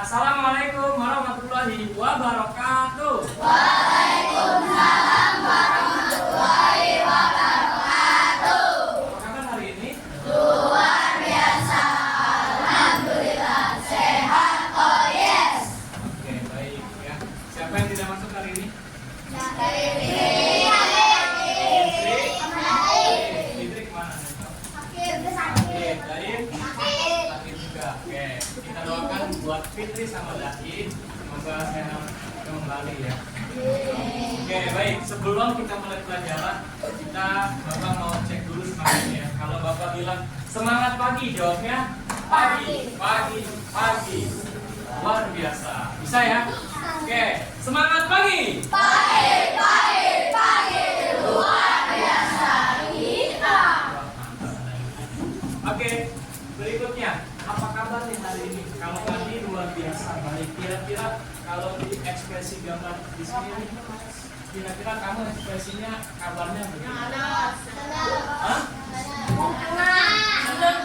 Assalamualaikum warahmatullahi wabarakatuh. Waalaikumsalam warahmatullahi wabarakatuh. Apa kabar hari ini? Luar biasa. Alhamdulillah sehat. Oh yes. Oke, baik ya. Siapa yang tidak masuk hari ini? Fitri kemana? Sakit, Daim? Sakit juga. Oke, kita doakan buat Fitri sama Daim, semoga sehat kembali ya. Oke, baik. Sebelum kita mulai pelajaran, Bapak mau cek dulu semangatnya. Kalau Bapak bilang semangat pagi, jawabnya pagi, pagi, pagi. Luar biasa. Bisa ya? Oke, semangat pagi. Pagi luar biasa kita. Oke, berikutnya apa kabar nih hari ini? Kalau tadi luar biasa baik. Kira-kira kalau di ekspresi gambar di sini nih, kira-kira kamu ekspresinya kabarnya bagaimana? Hah? Senang?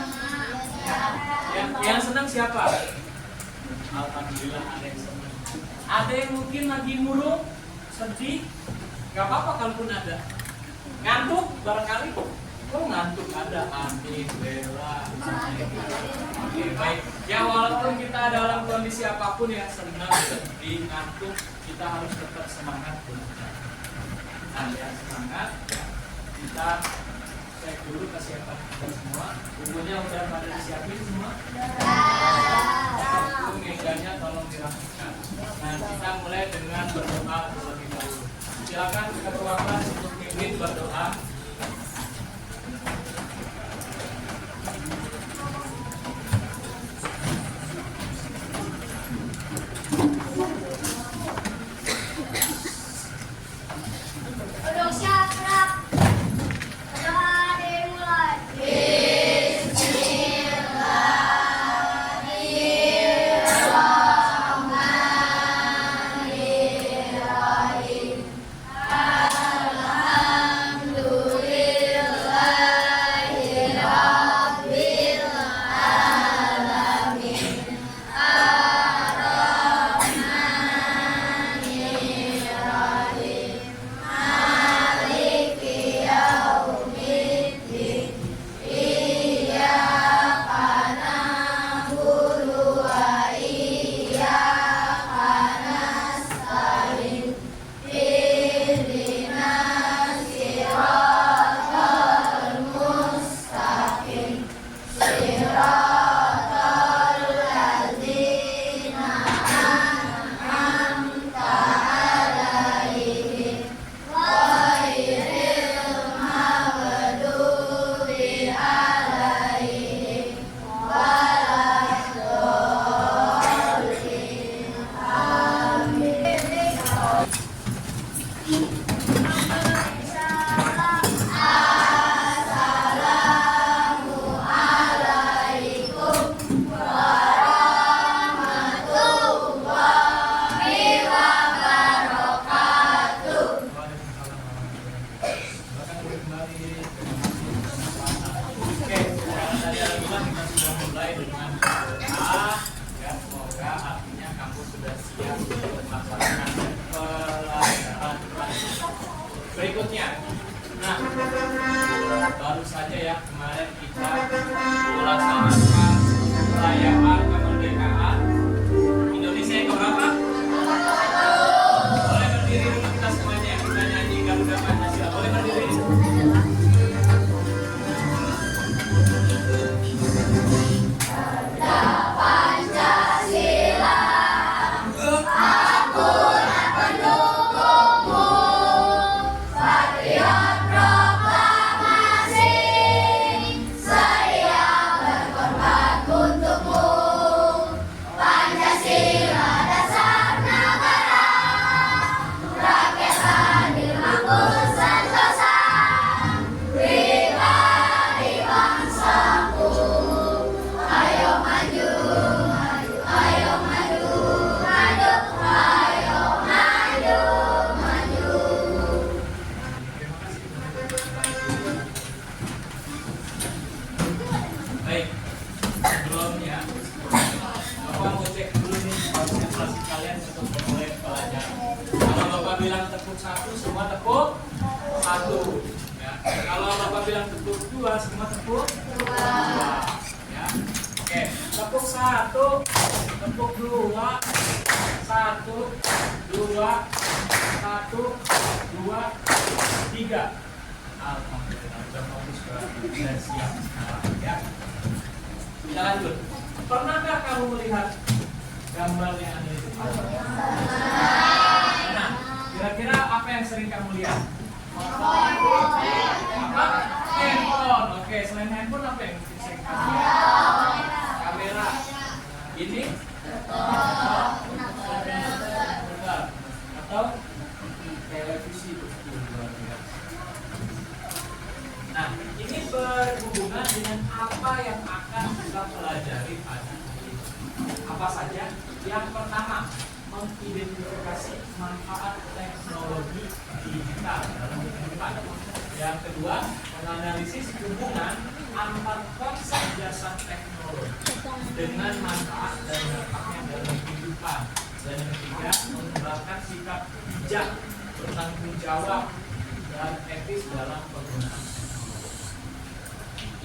Yang senang siapa? Alhamdulillah ada yang senang. Ada yang mungkin lagi murung, sedih, nggak apa-apa kalaupun ada. Ngantuk barangkali. Oh ngantuk ada Amin, Bella. Oke baik. Ya walaupun kita dalam kondisi apapun ya senang, sedih, ngantuk, kita harus tetap semangat. Nah ya semangat. Ya. Kita cek dulu kesiapan kita semua. Bukunya udah pada disiapin semua. Buku mejanya tolong dirapikan. Nah kita mulai dengan berdoa terlebih dahulu. Silakan ketua kelas untuk mimpin berdoa. Udah siap. Berdoa dimulai. Bismillahirrahmanirrahim. Alhamdulillah. cuma tepuk 2. Ya. Oke, tepuk 1, tepuk 2, 1, 2, 1, 2, 3. Alhamdulillah, sudah fokus dan siap sekarang ya. Kita lanjut. Pernahkah kamu melihat gambar yang ada di depan? Nah, kira-kira apa yang sering kamu lihat? Apa? Handphone. Oke, selain handphone apa yang sering kamu lihat? Kamera. Ini? Benar. Atau televisi. Nah, ini berhubungan dengan apa yang akan kita pelajari pada hari ini. Apa saja? Yang pertama, mengidentifikasi manfaat teknologi digital dalam kehidupan. Yang kedua, menganalisis hubungan antar konsep jasa teknologi dengan manfaat dan dampaknya dalam kehidupan. Dan yang ketiga, mengembangkan sikap bijak, bertanggung jawab, dan etis dalam penggunaan teknologi.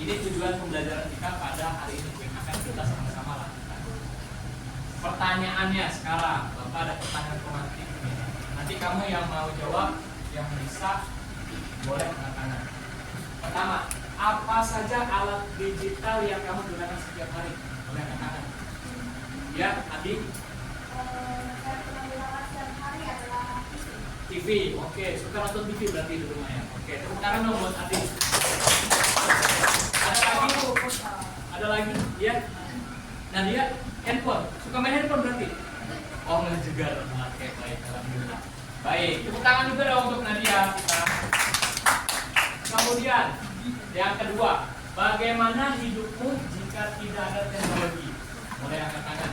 Ini tujuan pembelajaran kita pada hari ini yang akan kita sama-sama lakukan. Pertanyaannya sekarang, Bapak ada pertanyaan romantik ini. Nanti kamu yang mau jawab, yang bisa, boleh angkat tangan. Pertama, apa saja alat digital yang kamu gunakan setiap hari? Boleh angkat tangan. Ya, Adi? Saya pernah gunakan setiap hari adalah TV. Oke, suka nonton TV berarti di rumah ya. Oke, tepuk tangan dong buat Adi. Ada lagi tuh, ada lagi, ya. Nadia, handphone, suka main handphone berarti? Oh, nggak juga. Oke, baik, alhamdulillah. Baik, tepuk tangan juga dong untuk Nadia. Kemudian, yang kedua, bagaimana hidupmu jika tidak ada teknologi? Boleh angkat tangan.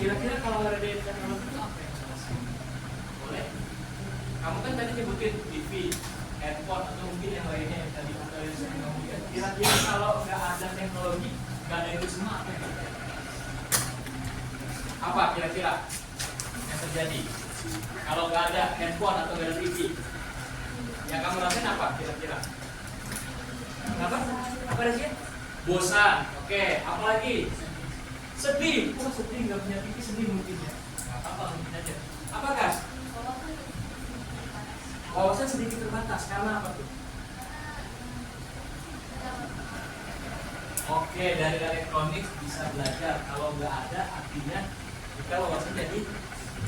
Kira-kira kalau nggak ada teknologi itu apa yang selesai? Boleh? Kamu kan tadi nyebutin TV, handphone, atau mungkin yang lainnya yang tadi ada yang saya ngomong. Kira-kira kalau nggak ada teknologi, nggak ada itu semua apa yang terjadi? Apa kira-kira yang terjadi? Kalau nggak ada handphone atau nggak ada TV, yang kamu rasain apa kira-kira? Kenapa? Apa sih? Bosan. Oke, apalagi? Sedih. Oh, sedih nggak punya TV, sedih mungkin ya. Nggak apa-apa, mungkin aja. Apa guys? Wawasan sedikit terbatas karena apa tuh? Oke, dari elektronik bisa belajar. Kalau nggak ada, artinya kita wawasan jadi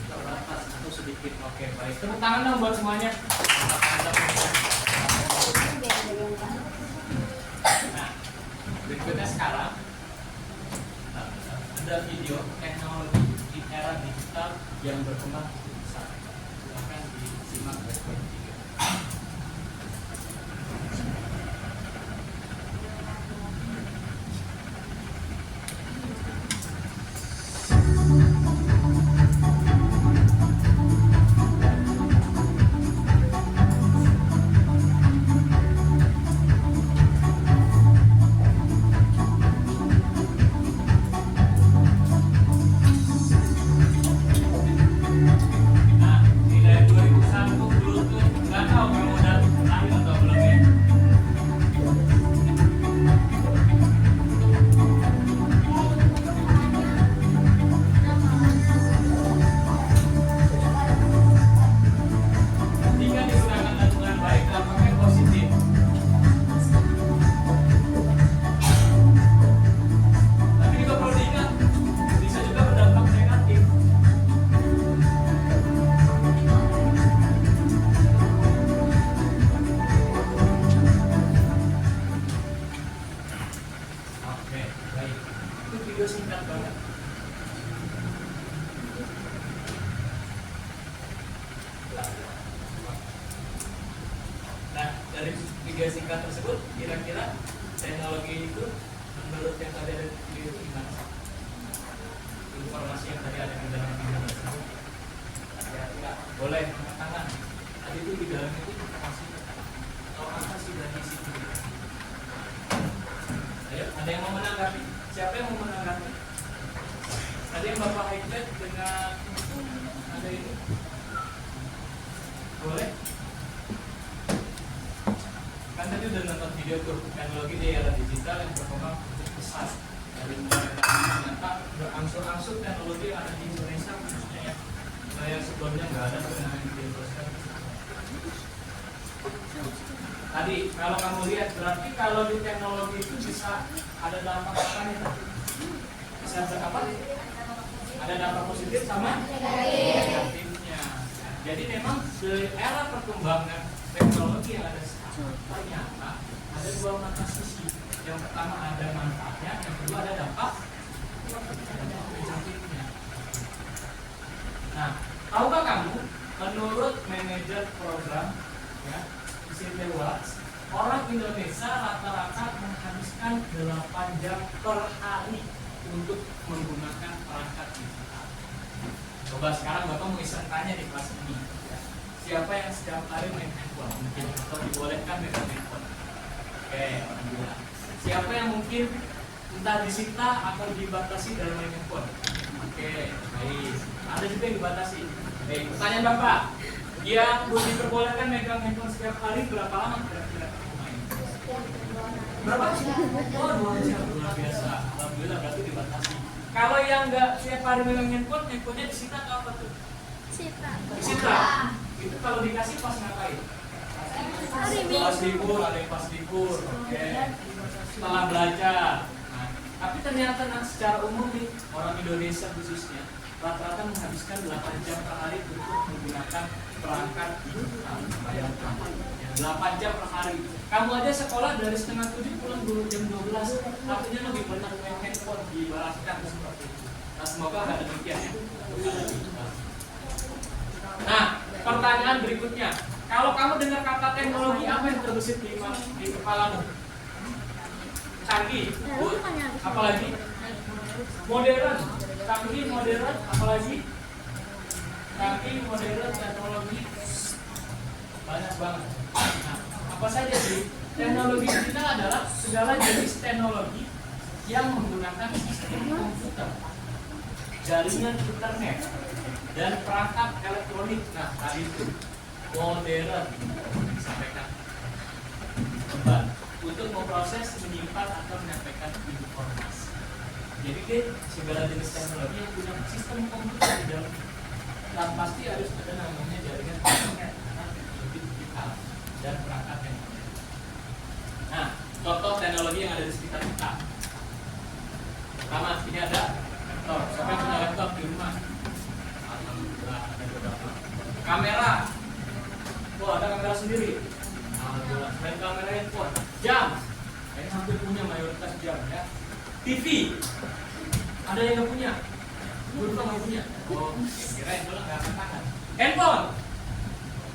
terbatas atau sedikit. Oke, baik. Tepuk tangan dong buat semuanya. Nah, berikutnya sekarang ada video teknologi di era digital yang berkembang cukup besar. Silakan disimak baik-baik. Dari video singkat tersebut, kira-kira teknologi itu menurut yang tadi ada di video itu gimana? Informasi yang tadi ada di dalam video tersebut, kira-kira boleh angkat tangan. Tadi itu di dalam itu informasi atau apa sih dari situ? Ayo, ada yang mau menanggapi? Siapa yang mau menanggapi? Tadi yang Bapak highlight dengan ada itu, boleh? Kan tadi udah nonton video. video tuh teknologi di era digital yang berkembang cukup pesat. Dari mulai ternyata berangsur-angsur teknologi yang ada di Indonesia khususnya ya. Yang sebelumnya nggak ada tuh yang di Indonesia. Tadi kalau kamu lihat berarti kalau di teknologi itu bisa ada dampak apa nih? Bisa apa? Ada dampak positif sama negatifnya. Jadi memang di era perkembangan teknologi yang ada sekarang ternyata ada dua mata sisi. Yang pertama ada manfaatnya, yang kedua ada dampak negatifnya. Nah, tahukah kamu menurut manajer program ya CT Watts, orang Indonesia rata-rata menghabiskan 8 jam per hari untuk menggunakan perangkat digital. Coba sekarang Bapak mau iseng tanya di kelas ini, siapa yang setiap hari main handphone? Mungkin atau dibolehkan megang handphone? Oke, alhamdulillah. Siapa yang mungkin entah disita atau dibatasi dalam main handphone? Oke, baik. Ada juga yang dibatasi. Baik, pertanyaan Bapak, dia diperbolehkan megang handphone setiap hari berapa lama kira-kira main? Berapa? Oh, 2 jam, luar biasa. Alhamdulillah berarti dibatasi. Kalau yang nggak setiap hari megang handphone, handphonenya disita atau apa tuh? Disita. Itu kalau dikasih pas ngapain? Pas libur, ada yang pas libur. Oke. Setelah belajar. Nah, tapi ternyata secara umum nih orang Indonesia khususnya rata-rata menghabiskan 8 jam per hari untuk menggunakan perangkat digital. Bayangkan, 8 jam per hari. Kamu aja sekolah dari setengah 7 pulang jam 12. Artinya lebih banyak main handphone dibalaskan seperti itu. Nah, semoga nggak demikian ya. Nah, pertanyaan berikutnya. Kalau kamu dengar kata teknologi, apa yang terbesit di kepalamu? Canggih, good. Apalagi? Modern. Canggih, modern, apalagi? Canggih, modern, teknologi. Banyak banget. Nah, apa saja sih? Teknologi digital adalah segala jenis teknologi yang menggunakan sistem komputer, jaringan internet, dan perangkat elektronik. Nah, tadi itu modern disampaikan untuk memproses, menyimpan atau menyampaikan informasi. Jadi segala jenis teknologi yang punya sistem komputer di dalam, dan pasti harus ada namanya jaringan internet karena teknologi digital dan perangkat elektronik. Nah, contoh teknologi yang ada di sekitar kita. Pertama, ini ada laptop. Siapa yang punya laptop di rumah? Alhamdulillah ada beberapa. Kamera. Oh, ada kamera sendiri. Alhamdulillah. Selain kamera handphone, jam. Kayaknya hampir punya mayoritas jam ya. TV. Ada yang nggak punya? Dulu nggak punya. Oh, kira-kira itu nggak akan tahan. Handphone.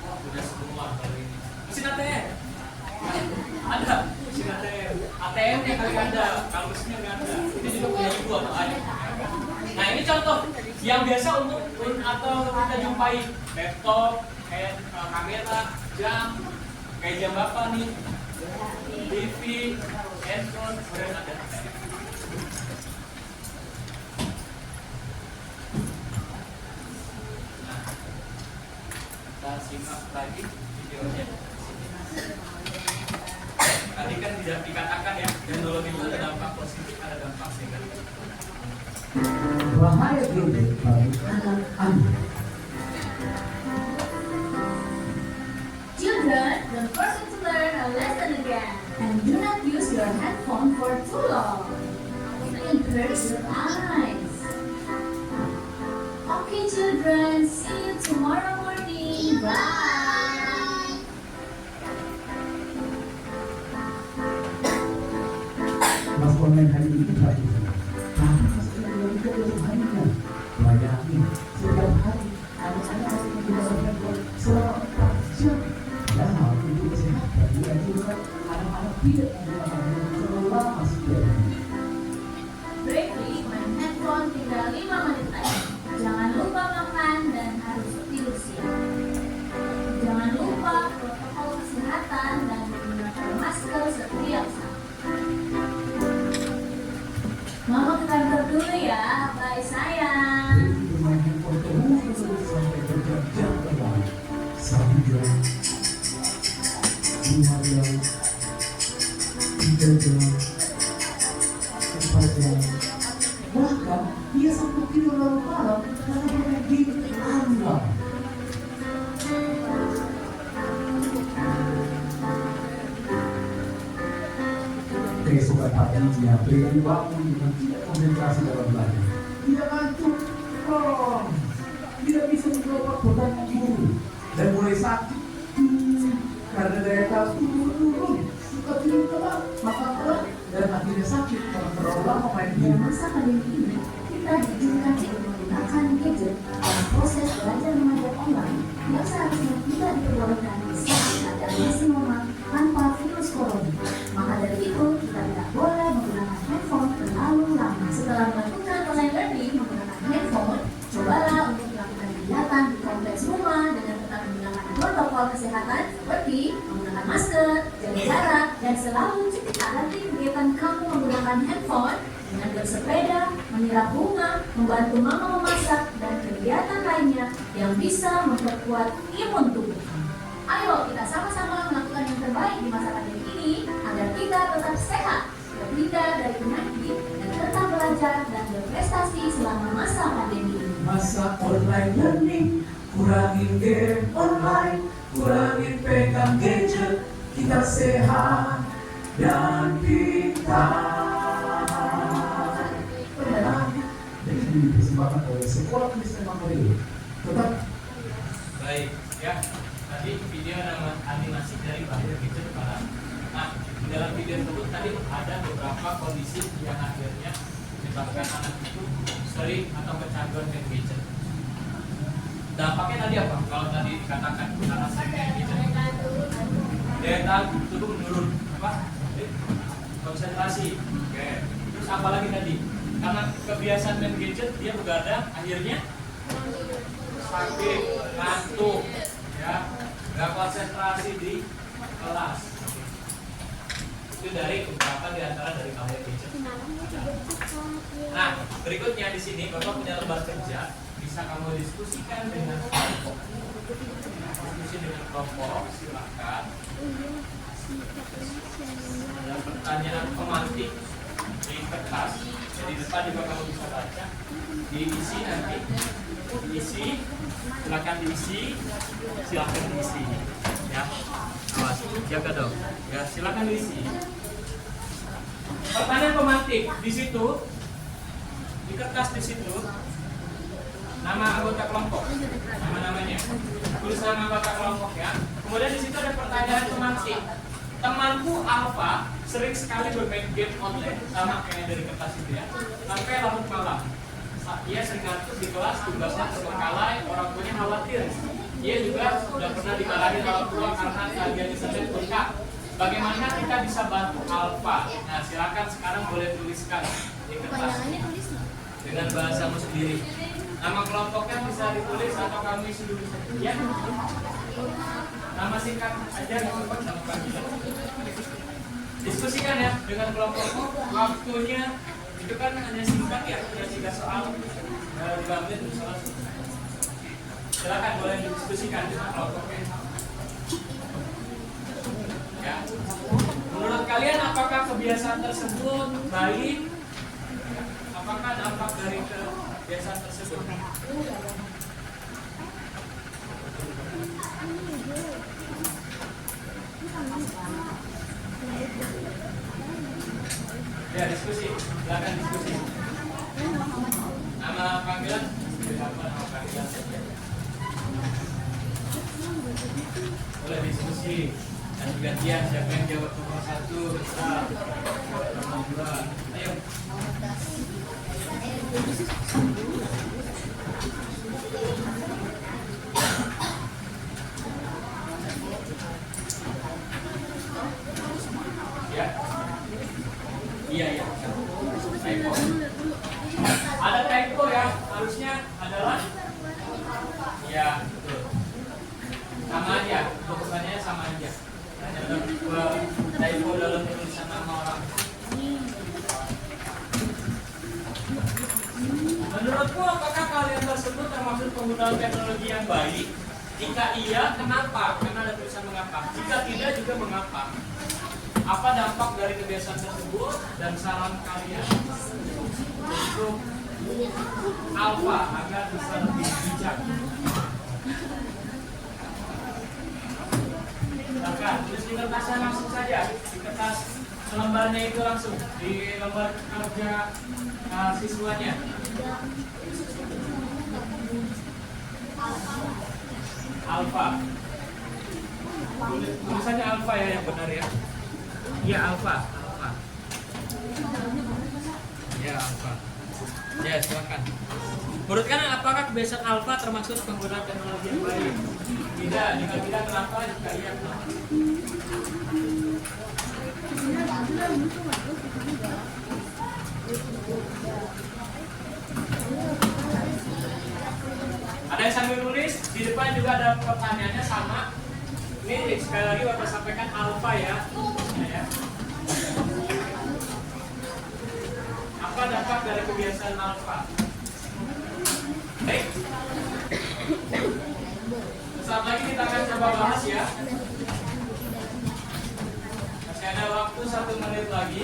Oh, udah semua kalau ini. Mesin ATM. Ada mesin ATM. ATM-nya kali ada. Kalau mesinnya nggak ada. Ini juga punya ibu atau ayah. Nah, ini contoh yang biasa umum atau kita jumpai laptop, kamera, jam, kayak jam bapak nih, TV, handphone, kemudian ada ATM. Nah, kita simak lagi videonya. Tadi kan tidak dikatakan ya, teknologi itu ada dampak positif, ada dampak negatif. Bahaya gadget bagi anak-anak. Children, don't forget to learn a lesson again. And do not use your headphone for too long. It hurts your eyes. Okay, children, see you tomorrow morning. Bye. Kelas online hari ini baik. Tapi masih ada besok harinya. Bayangin, setiap hari anak-anak masih menggunakan handphone selama 4 jam. Dan hal itu kesehatan dianjurkan anak-anak tidak menggunakan handphone selama sekian hari. Bravely, main handphone tinggal 5 menit lagi. Jangan lupa makan dan harus tidur siang. tidur larut malam karena bermain game online. Keesokan harinya, pria dibangun dengan tidak konsentrasi dalam belajar. Tidak ngantuk, tidak bisa menjawab pertanyaan guru, dan mulai sakit karena daya tahan turun, suka tidur telat, makan telat, dan akhirnya sakit karena terlalu lama main Dalam game. masa pandemi ini, kita diizinkan untuk menggunakan gadget dalam proses belajar mengajar online yang seharusnya tidak diperbolehkan di saat keadaan masih normal tanpa virus corona. Maka dari itu, kita tidak boleh menggunakan handphone terlalu lama. Setelah melakukan online learning menggunakan handphone, cobalah untuk melakukan kegiatan di kompleks rumah dengan tetap menggunakan protokol kesehatan seperti menggunakan masker, jaga jarak, dan selalu cuci tangan. Kegiatan kamu menggunakan handphone dengan bersepeda, menyiram bunga, membantu mama memasak, dan kegiatan lainnya yang bisa memperkuat imun tubuh. Ayo kita sama-sama melakukan yang terbaik di masa pandemi ini agar kita tetap sehat, terhindar dari penyakit, dan tetap belajar dan berprestasi selama masa pandemi ini. Masa online learning, kurangin game online, kurangin pegang gadget, kita sehat dan pintar. Jadi dipersembahkan oleh Sekolah Kristen Makorio. Tetap Baik, ya. Tadi video nama animasi dari Bahaya Gadget Para. Nah, di dalam video tersebut tadi ada beberapa kondisi yang akhirnya menyebabkan anak itu sering atau kecanduan main gadget. Dampaknya tadi apa? Kalau tadi dikatakan karena sering main gadget, daya tahan tubuh menurun, apa? Konsentrasi. Oke. Terus apa lagi tadi? Karena kebiasaan main gadget dia begadang, akhirnya sakit, ngantuk, ya, nggak konsentrasi di kelas. Itu dari beberapa di antara dari bahaya gadget. Nah, berikutnya di sini Bapak punya lembar kerja, bisa kamu diskusikan dengan kelompok. Diskusi dengan kelompok, silakan. Ada pertanyaan pemantik di kertas, jadi depan juga kamu bisa baca. Diisi nanti, diisi, silakan diisi, silakan diisi. Ya, awas, jaga dong. Ya, silakan diisi. Pertanyaan pemantik di situ, di kertas di situ, nama anggota kelompok, nama-namanya, tulis nama anggota kelompok ya. Kemudian di situ ada pertanyaan pemantik. Temanku Alfa sering sekali bermain game online, sama kayak dari kertas itu ya, sampai larut malam. Ia sering ngantuk di kelas, tugasnya terbengkalai, orang tuanya khawatir. Ia juga sudah pernah dimarahi orang tua karena tagihan internet bengkak. Bagaimana kita bisa bantu Alfa? Nah, silakan sekarang boleh tuliskan di kertas dengan bahasamu sendiri. Nama kelompoknya bisa ditulis atau kamu isi dulu. Ya. Nama singkat aja nggak nama panggilan. Diskusikan ya dengan kelompokmu. Waktunya itu kan hanya singkat ya, hanya 3 soal, 5 menit untuk soal. Silakan boleh didiskusikan dengan kelompoknya. Ya. Menurut kalian apakah kebiasaan tersebut baik? Apakah dampak dari kebiasaan tersebut? Ya, diskusi. Silakan diskusi. Nama panggilan? Apa nama panggilan? Boleh diskusi. Dan gantian siapa yang jawab nomor 1, nomor 2. Ayo. Ya. Iya. Typo. Ada typo ya, harusnya adalah ya, betul. Sama aja, untuk pertanyaannya sama aja. Hanya ada typo dalam tulisan nama orang. Menurutku apakah kalian tersebut termasuk penggunaan teknologi yang baik? Jika iya, kenapa? Karena ada tulisan mengapa. Jika tidak juga mengapa. Apa dampak dari kebiasaan tersebut dan saran kalian untuk alfa agar bisa lebih bijak. Silakan, terus di kertasnya langsung saja, di kertas lembarnya itu langsung di lembar kerja siswanya. Alfa. Tulisannya alfa ya yang benar ya. Iya alfa. Ya alfa. Ya silakan. Menurut kalian apakah kebiasaan alfa termasuk penggunaan teknologi yang baik? Tidak. Jika tidak kenapa? Jika iya kenapa? Ada yang sambil nulis, di depan juga ada pertanyaannya sama. Ini sekali lagi Bapak sampaikan alfa ya. Apa dampak dari kebiasaan alfa? Baik. Saat lagi kita akan coba bahas ya. Masih ada waktu 1 menit lagi.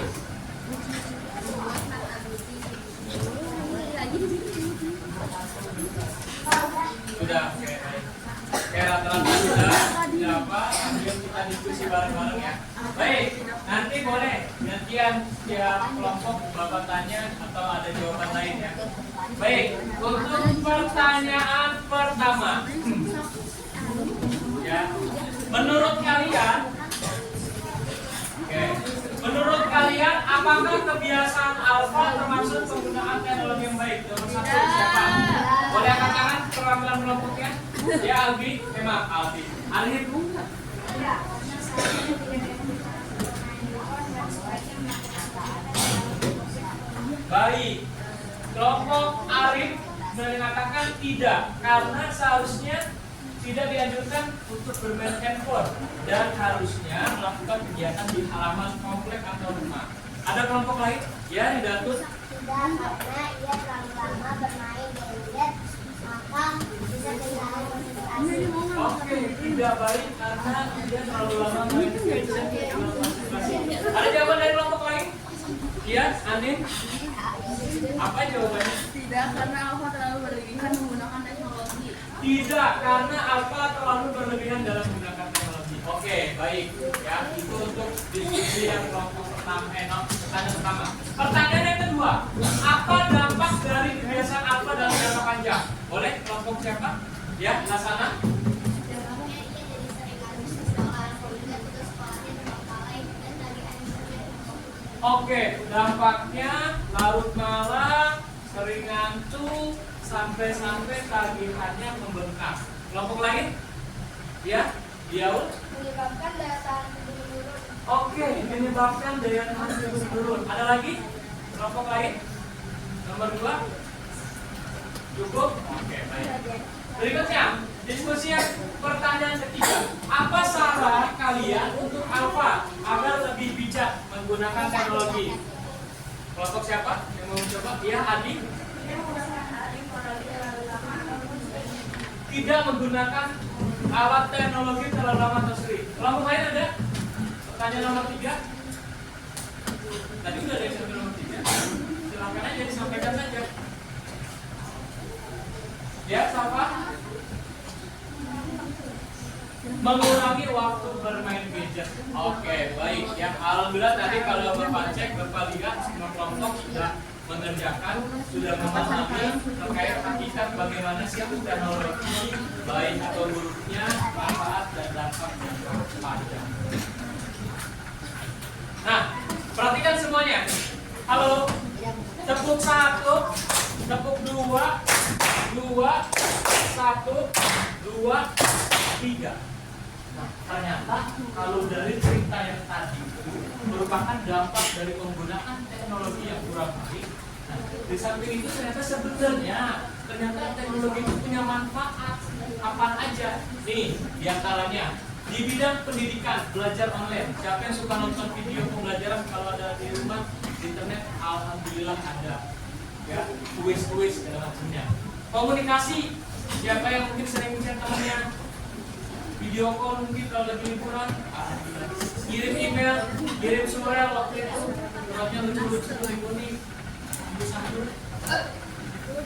Sudah, oke, baik. Oke, rata-rata sudah apa? Sambil kita diskusi bareng-bareng ya. Baik, nanti boleh gantian tiap kelompok Bapak tanya atau ada jawaban lain ya. Baik, untuk pertanyaan pertama. Ya, menurut kalian, menurut kalian apakah kebiasaan alfa termasuk penggunaan teknologi yang baik? Nomor 1 siapa? Boleh angkat tangan perwakilan kelompoknya? Ya Albi, memang Albi. Arif? Baik. Kelompok Arif mengatakan tidak, karena seharusnya tidak dianjurkan untuk bermain handphone dan harusnya melakukan kegiatan di halaman komplek atau rumah. Ada kelompok lain? Ya, di Datuk. Tidak, karena ia terlalu lama bermain gadget, maka bisa kehilangan konsentrasi. Oke, tidak baik karena dia terlalu lama main gadget. Ada jawaban dari kelompok lain? Iya, Anin? Apa jawabannya? Tidak, karena alfa terlalu berlebihan menggunakan teknologi. Tidak, karena alfa terlalu berlebihan dalam menggunakan teknologi. Oke, baik. Ya, itu untuk diskusi yang kelompok pertama. Pertanyaan pertama. Pertanyaan yang kedua, apa dampak dari kebiasaan alfa dalam jangka panjang? Boleh kelompok siapa? Ya, Nasana. Dampaknya ia jadi sering harus sekolah, sehingga tugas sekolahnya terbengkalai dan lagi Oke, dampaknya larut malam, sering ngantuk, sampai tagihannya membengkak. Kelompok lain? Ya, Diaul? menyebabkan daya tahan tubuh menurun. Oke, menyebabkan daya tahan tubuh menurun. Ada lagi? Kelompok lain? Nomor 2? Cukup? Oke, baik. Berikutnya, diskusi yang pertanyaan ketiga. Apa saran kalian untuk alfa agar lebih bijak menggunakan teknologi? Kelompok siapa yang mau mencoba? Iya, Adi. Tidak menggunakan alat teknologi terlalu lama atau sering. Kelompok lain ada? Pertanyaan nomor 3. Tadi udah ada yang sampai nomor 3. Silakan aja disampaikan saja. Ya, siapa? Mengurangi waktu bermain gadget. Oke, baik. Ya, alhamdulillah tadi kalau Bapak cek, Bapak lihat semua kelompok sudah mengerjakan, sudah memahami terkait hakikat bagaimana sih teknologi baik atau buruknya, manfaat dan dampak jangka panjang. Nah, perhatikan semuanya. Halo, tepuk 1, tepuk 2, 2, 1, 2, 3. Nah, ternyata kalau dari cerita yang tadi merupakan dampak dari penggunaan teknologi yang kurang baik. Nah, di samping itu ternyata teknologi itu punya manfaat apa aja. Nih, diantaranya di bidang pendidikan, belajar online. Siapa yang suka nonton video pembelajaran kalau ada di rumah, internet, alhamdulillah ada. Ya, kuis-kuis dan macamnya. Komunikasi, siapa yang mungkin sering chat temannya, video call mungkin kalau lagi liburan, alhamdulillah. Kirim email, kirim surat waktu itu, suratnya lucu-lucu, unik, sambil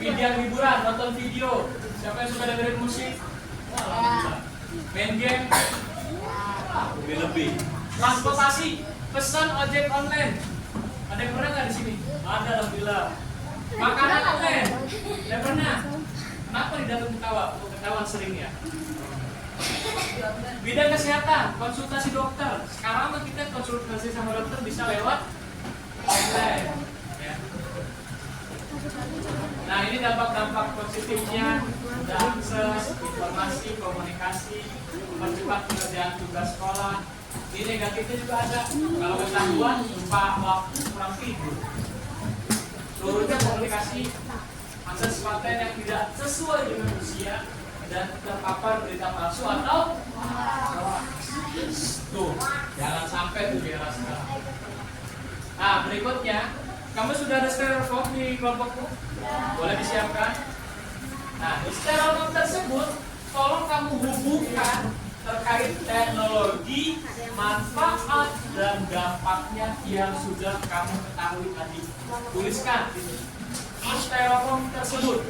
Video hiburan, nonton video. Siapa yang suka dengerin musik? Wah, alhamdulillah. Main game? Lebih-lebih. Transportasi, pesan ojek online. Ada yang pernah nggak di sini? Ada, alhamdulillah. Makanan online? Tidak pernah. Kenapa di dalam ketawa? Ketahuan sering ya. Bidang kesehatan, konsultasi dokter. Sekarang mah kita konsultasi sama dokter bisa lewat online. Ya. Nah, ini dampak-dampak positifnya: mudah akses, informasi, komunikasi, mempercepat pekerjaan tugas sekolah. Ini negatifnya juga ada. Kalau ketahuan, lupa waktu, kurang tidur. Turunnya komunikasi, akses konten yang tidak sesuai dengan usia, dan terpapar berita palsu atau tuh, jangan sampai tuh di era sekarang. Nah, berikutnya, kamu sudah ada styrofoam di kelompokmu? Boleh disiapkan. Nah, di styrofoam tersebut, tolong kamu hubungkan terkait teknologi, manfaat, dan dampaknya yang sudah kamu ketahui tadi. Tuliskan di styrofoam tersebut.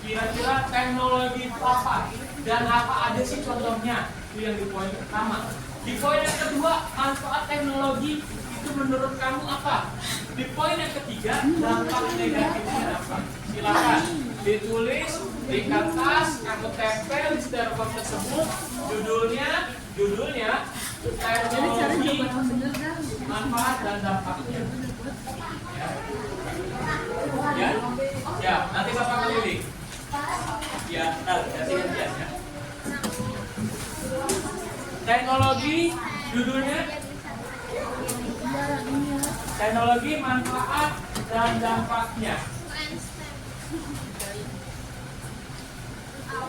Kira-kira teknologi apa dan apa aja sih contohnya? Itu yang di poin pertama. Di poin yang kedua, manfaat teknologi itu menurut kamu apa? Di poin yang ketiga, dampak negatifnya apa? Silakan ditulis di kertas, kamu tempel di styrofoam tersebut. Judulnya teknologi, manfaat dan dampaknya. Ya, nanti Bapak keliling. Ya, ntar gantian ya. Teknologi, judulnya teknologi, manfaat dan dampaknya.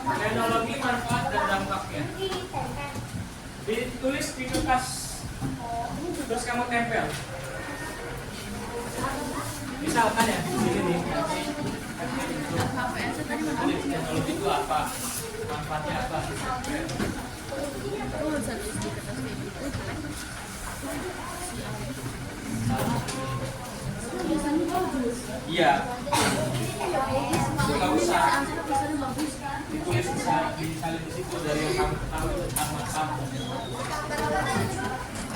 Teknologi, manfaat dan dampaknya. Ditulis di kertas, terus kamu tempel. Misalkan ya, ini nih. Teknologi itu apa? Manfaatnya apa? Iya. Nggak usah. Ditulis disalin di situ dari yang kamu ketahui tentang masalah.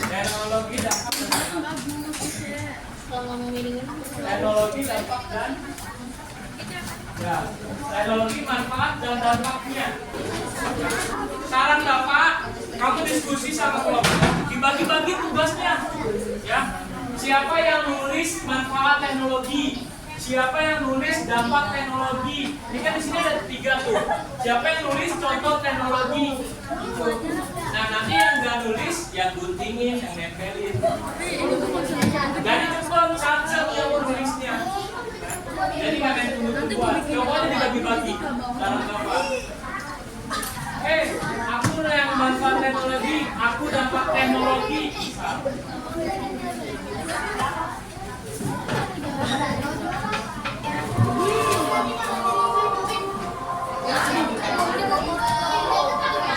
Teknologi dampak dan teknologi dampak dan ya, teknologi manfaat dan dampaknya. Saran Bapak, kamu diskusi sama kelompok, dibagi-bagi tugasnya. Ya, siapa yang nulis manfaat teknologi? Siapa yang nulis dampak teknologi? Ini kan di sini ada 3 tuh. Siapa yang nulis contoh teknologi? Nah, nanti yang nggak nulis, yang guntingin, yang nempelin. Jadi cepat satu yang nulisnya. Jadi nggak ada yang tunggu-tungguan. Jawabannya dibagi-bagi. Saran Bapak. Aku yang manfaat teknologi, aku dampak teknologi.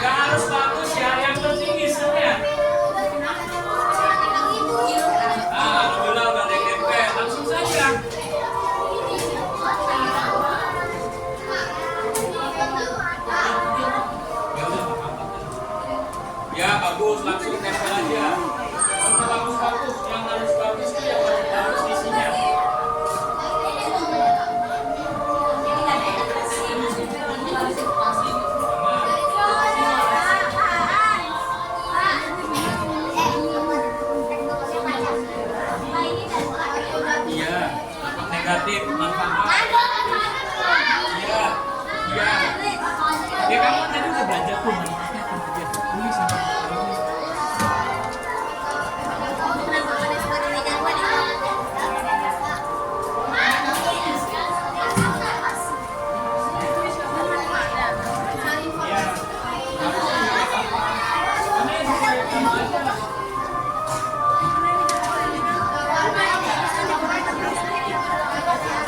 Gak harus bagus ya, yang penting isinya. Alhamdulillah udah ada DP, langsung saja. Ya bagus, langsung tempel aja. Kalau bagus-bagus, yang harus bagus itu yang bagus isinya. Iya, dampak negatif, manfaat. Iya, iya. Ya kamu tadi udah belajar tuh manfaatnya apa aja. Tulis sama.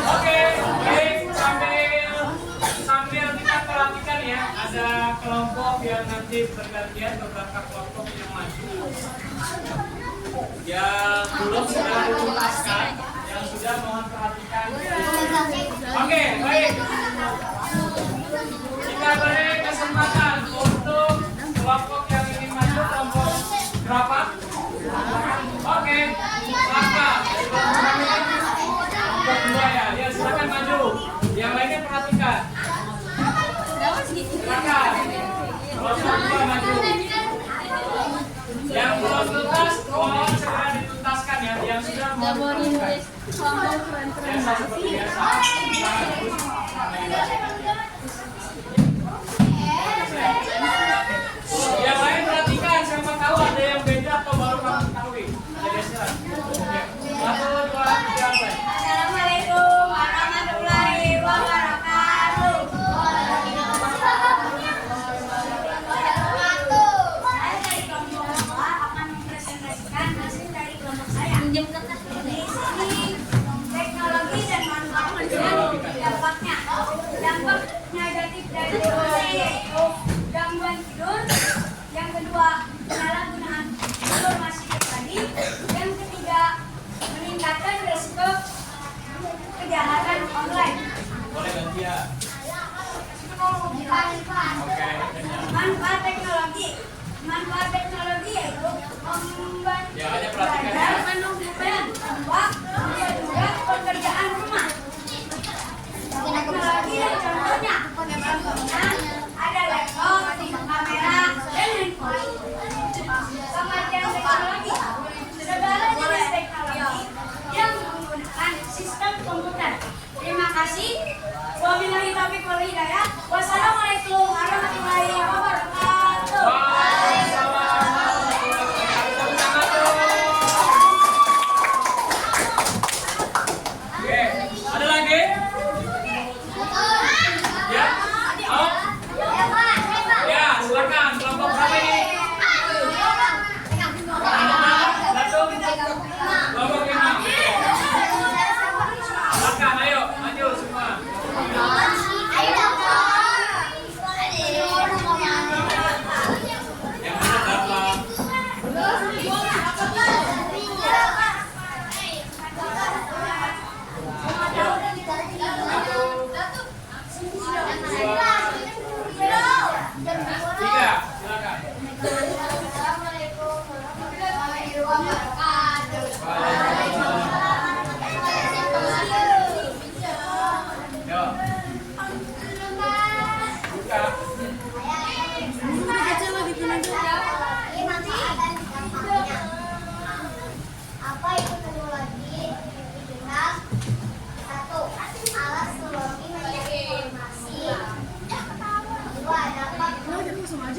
Oke, baik, sambil kita perhatikan ya, ada kelompok yang nanti bergantian, beberapa kelompok yang maju. Yang belum sudah dituntaskan, yang sudah mohon perhatikan. Oke, baik. perhatikan. Silakan. Kalau semua maju. Yang belum tuntas, mohon segera dituntaskan ya. Yang sudah mohon dituntaskan. Biasa seperti biasa. Yang lain perhatikan, siapa tahu ada yang beda atau baru kamu ketahui. Ada geseran. Satu, dua, tiga, mulai. Assalamualaikum warahmatullahi wabarakatuh. Saya dari kelompok 2 akan mempresentasikan hasil dari kelompok saya. Di sini teknologi dan manfaat dampaknya. Dampak negatif dari teknologi yaitu gangguan tidur. Yang kedua, penyalahgunaan informasi pribadi. Yang ketiga, meningkatkan risiko kejahatan online. Boleh gantian. Manfaat teknologi. Manfaat teknologi yaitu membantu Ya, hanya perhatikan ya. membuat juga pekerjaan rumah. Teknologi dan contohnya ada laptop, kamera, dan handphone. Pengertian teknologi. Segala jenis teknologi yang menggunakan sistem komputer. Terima kasih. Wabillahi taufiq wal hidayah. Wassalamualaikum warahmatullahi wabarakatuh. Oke, ada lagi? Ya, mau? Ya, silakan. Kelompok berapa ini? Satu, kelompok 5. Silakan, ayo maju semua. Yang mana dapat? Tiga, silakan. Assalamualaikum warahmatullahi wabarakatuh. Yo, buka. Apa itu teknologi digital? 1. Alat teknologi mencari informasi. 2.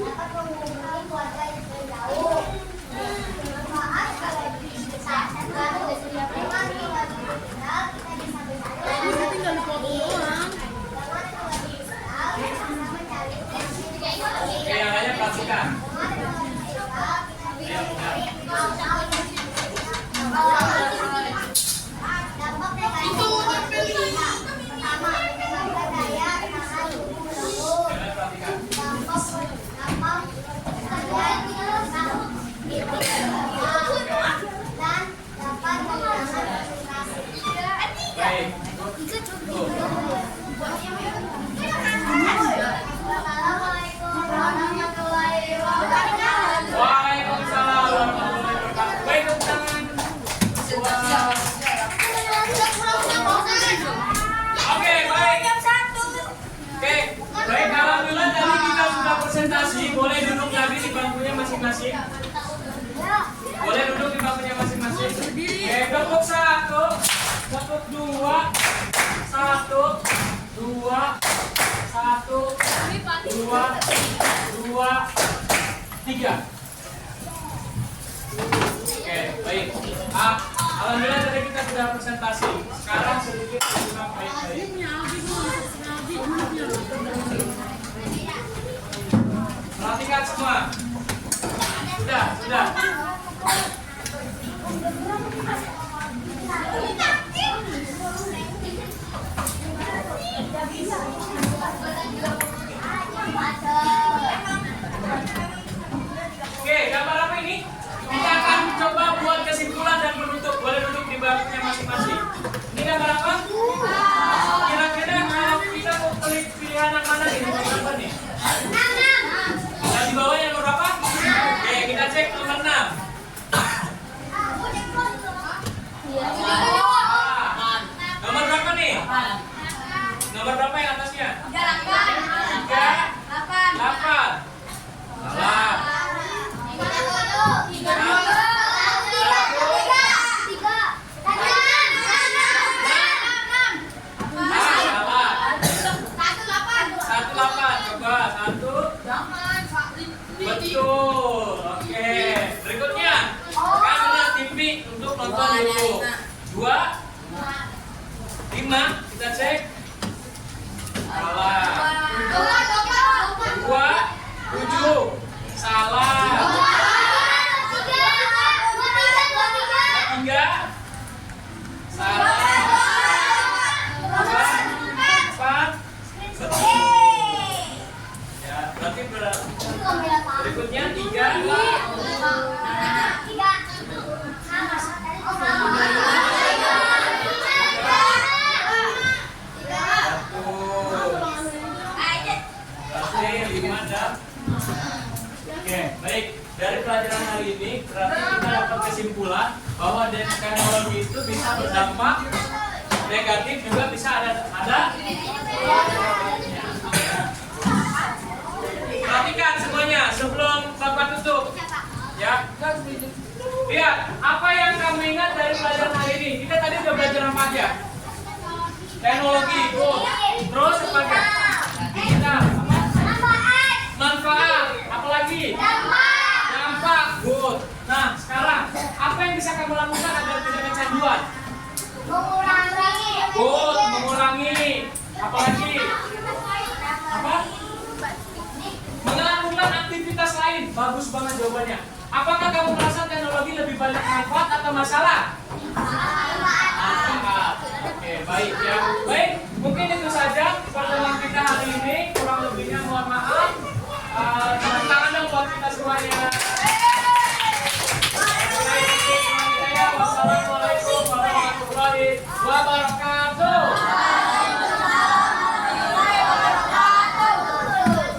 Dapat menghubungi keluarga yang jauh. Manfaat teknologi digital. 1. Dengan teknologi digital kita bisa belajar. Dengan teknologi digital kita bisa mencari informasi. Oke, yang lainnya perhatikan. Dampak negatif pertama meningkatkan daya tahan tubuh. Yang lain perhatikan. Dan dapat menghilangkan konsentrasi. Baik. Assalamualaikum warahmatullahi wabarakatuh. Waalaikumsalam warahmatullahi wabarakatuh. Baik, tepuk tangan. Oke, baik. Oke, baik. Alhamdulillah tadi kita sudah presentasi. Boleh duduk lagi di bangkunya masing-masing. Boleh duduk di bangkunya masing-masing. Oke, tepuk 1, tepuk 2, 1, 2, 1, 2, 2, 3. Oke, baik. Alhamdulillah tadi kita sudah presentasi. Sekarang sedikit disimak baik-baik. Perhatikan semua. Sudah. Oke, gambar apa ini? Kita akan coba buat kesimpulan dan penutup. Boleh duduk di bangkunya masing-masing. Ini gambar apa? Kira-kira kalau kita mau pilih pilihan yang mana nih? Nomor berapa nih? Yang di bawah yang nomor berapa? Oke, kita cek nomor 6. Nomor berapa nih? Nomor berapa yang atasnya? 3, 3, 8. Salah. 18. Coba 1. Betul. Oke. Berikutnya. Kan lihat TV untuk nonton dulu. 2, 5. Kita cek. Salah. 2, 7. Salah. 3. Salah. 4. Betul. Ya, berarti berikutnya 3. Oke, baik. Dari pelajaran hari ini berarti kita dapat kesimpulan bahwa teknologi itu bisa berdampak negatif, juga bisa ada. Perhatikan semuanya sebelum Bapak tutup. Ya. Lihat, apa yang kamu ingat dari pelajaran hari ini? Kita tadi sudah belajar apa aja? Teknologi, terus apa aja? Digital, manfaat, apalagi? Dampak, good. Nah, sekarang apa yang bisa kamu lakukan agar tidak kecanduan? Good, mengurangi. Apalagi? Apa? Melakukan aktivitas lain. Bagus banget jawabannya. Apakah kamu merasa teknologi lebih banyak manfaat atau masalah? Manfaat. Oke, baik ya. Baik, mungkin itu saja pertemuan kita hari ini. Kurang lebihnya mohon maaf. Tepuk tangan dong buat kita semuanya. Wassalamualaikum warahmatullahi wabarakatuh.